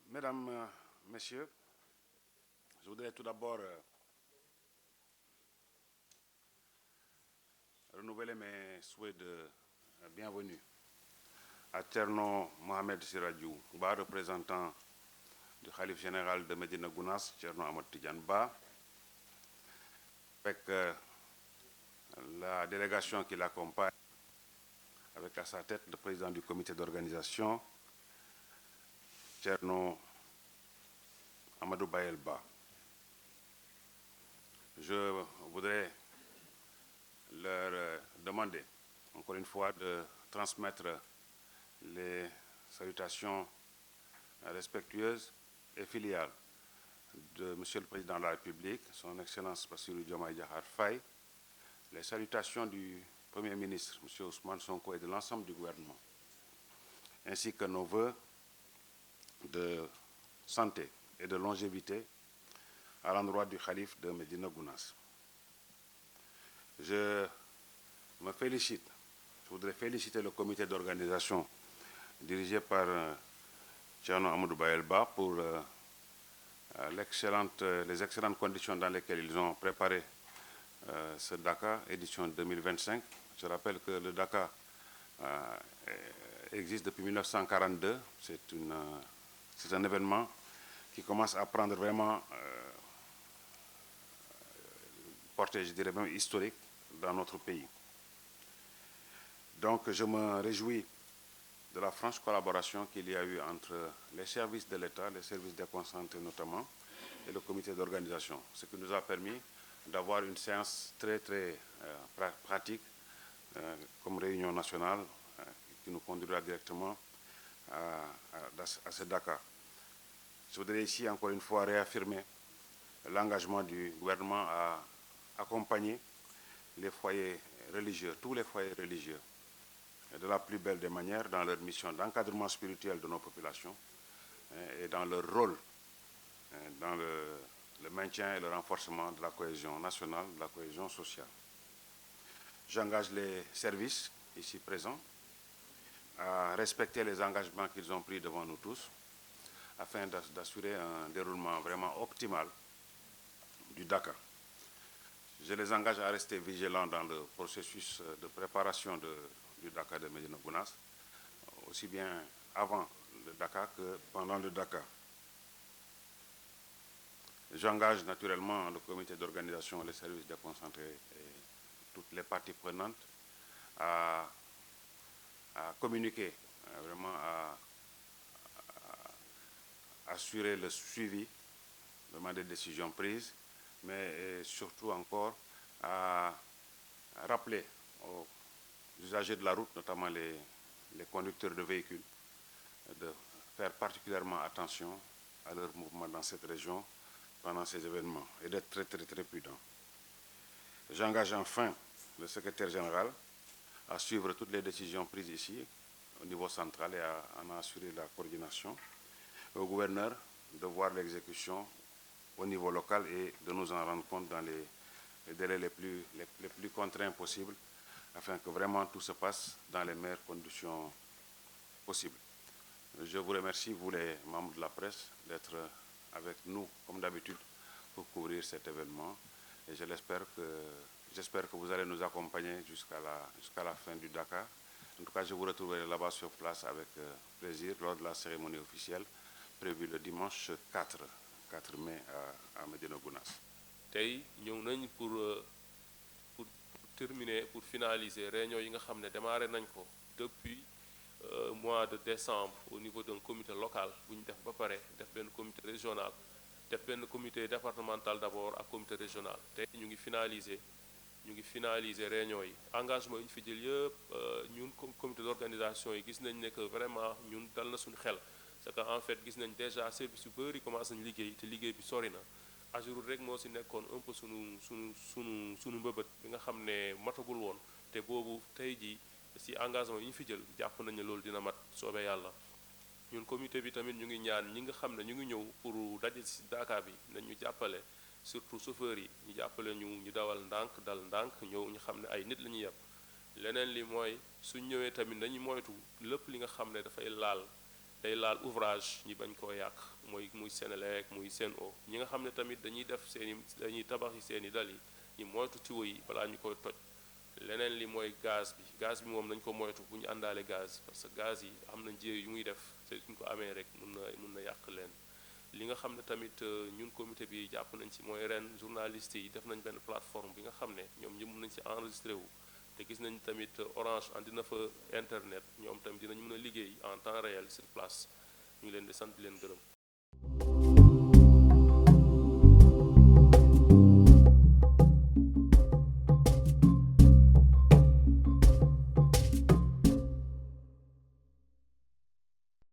Mesdames, Messieurs, je voudrais tout d'abord renouveler mes souhaits de bienvenue à Thierno Mohamed Sirajou Ba, représentant du Khalife général de Médina Gounass, Thierno Amadou Tidiane Ba, avec la délégation qui l'accompagne, avec à sa tête le président du comité d'organisation, Thierno Amadou Bayel Ba. Je voudrais leur demander, encore une fois, de transmettre les salutations respectueuses et filiales de Monsieur le Président de la République, Son Excellence Bassirou Diomaye Diakhar Faye, les salutations du Premier ministre, M. Ousmane Sonko, et de l'ensemble du gouvernement, ainsi que nos vœux de santé et de longévité à l'endroit du Khalife de Médina Gounass. Je me félicite, je voudrais féliciter le comité d'organisation dirigé par Thierno Amadou Bayel Ba pour les excellentes conditions dans lesquelles ils ont préparé ce Dakar, édition 2025. Je rappelle que le Dakar existe depuis 1942. C'est un événement qui commence à prendre vraiment portée, je dirais même historique, dans notre pays. Donc je me réjouis de la franche collaboration qu'il y a eu entre les services de l'État, les services déconcentrés notamment, et le comité d'organisation, ce qui nous a permis d'avoir une séance très pratique comme réunion nationale qui nous conduira directement à ce Dakar. Je voudrais ici encore une fois réaffirmer l'engagement du gouvernement à accompagner les foyers religieux, tous les foyers religieux, de la plus belle des manières dans leur mission d'encadrement spirituel de nos populations et dans leur rôle dans le maintien et le renforcement de la cohésion nationale, de la cohésion sociale. J'engage les services ici présents à respecter les engagements qu'ils ont pris devant nous tous afin d'assurer un déroulement vraiment optimal du Dakar. Je les engage à rester vigilants dans le processus de préparation du Dakar de Médina Gounass, aussi bien avant le Dakar que pendant le Dakar. J'engage naturellement le comité d'organisation, les services déconcentrés et toutes les parties prenantes à communiquer, vraiment à assurer le suivi vraiment des décisions prises, mais surtout encore à rappeler aux usagers de la route, notamment les conducteurs de véhicules, de faire particulièrement attention à leur mouvement dans cette région pendant ces événements et d'être très prudents. J'engage enfin le secrétaire général à suivre toutes les décisions prises ici au niveau central et à en assurer la coordination, au gouverneur de voir l'exécution au niveau local et de nous en rendre compte dans les délais les plus contraints possibles afin que vraiment tout se passe dans les meilleures conditions possibles. Je vous remercie, vous les membres de la presse, d'être avec nous, comme d'habitude, pour couvrir cet événement. Et j'espère que vous allez nous accompagner jusqu'à la fin du Dakar. En tout cas, je vous retrouverai là-bas sur place avec plaisir lors de la cérémonie officielle prévue le dimanche 4 mai à Médina Gounass. Tey ñëw nañ pour terminer, pour finaliser réunion yi nga xam ne démarré nañ ko depuis mois de décembre au niveau d'un comité local bu ñu def ba pare def benn comité régional def benn comité départemental d'abord ak comité régional. Tey ñu ngi finaliser réunion yi engagement yi ñu fi jël yëpp ñun comité d'organisation yi gis nañ ne que vraiment ñun dal na suñu xel c'est que en fait gis nañ déjà service yu bëri commencé nañ liggéey te liggéey bi sori na Ageroute rek moo si nekkoon un peu sunu mbëbët bi nga xam ne matagul woon te boobu tey jii si engagement yi ñu fi jël jàpp nañ ne loolu dina mat soobee yàlla. ñun comité bi tamit ñu ngi ñaan ñi nga xam ne ñu ngi ñëw pour daje si Dakar bi nañ ñu jàppale surtout chauffeurs yi ñu jàppale ñu dawal ndànk dal ndànk ñëw ñu xam ne ay nit la ñuy yeb leneen li mooy suñ ñëwee tamit dañu moytu lépp li nga xam ne day laal ouvrage ñi bañ koo yàq muy Senelec muy Sen'Eau ñi nga xam ne tamit dañuy tabax yi seen i dal yi ñu moytu tuyau yi balaa ñu koy toj leneen li mooy gaz bi moom nañ ko moytu bu ñu àndaale gaz parce que gaz yi am na njéey yu muy def te suñ ko amee rek mun na yàq leen li nga xam ne tamit ñun comité bi jàpp nañ ci mooy ren journalistes yi def nañ benn plateforme bi nga xam ne ñoom ñëpp mën nañ ci enregistré wu te gis nañ tamit Orange andi na fa internet ñoom tamit dinañ mën a liggéey en temps réel sur place ñu ngi leen di sant di leen gërëm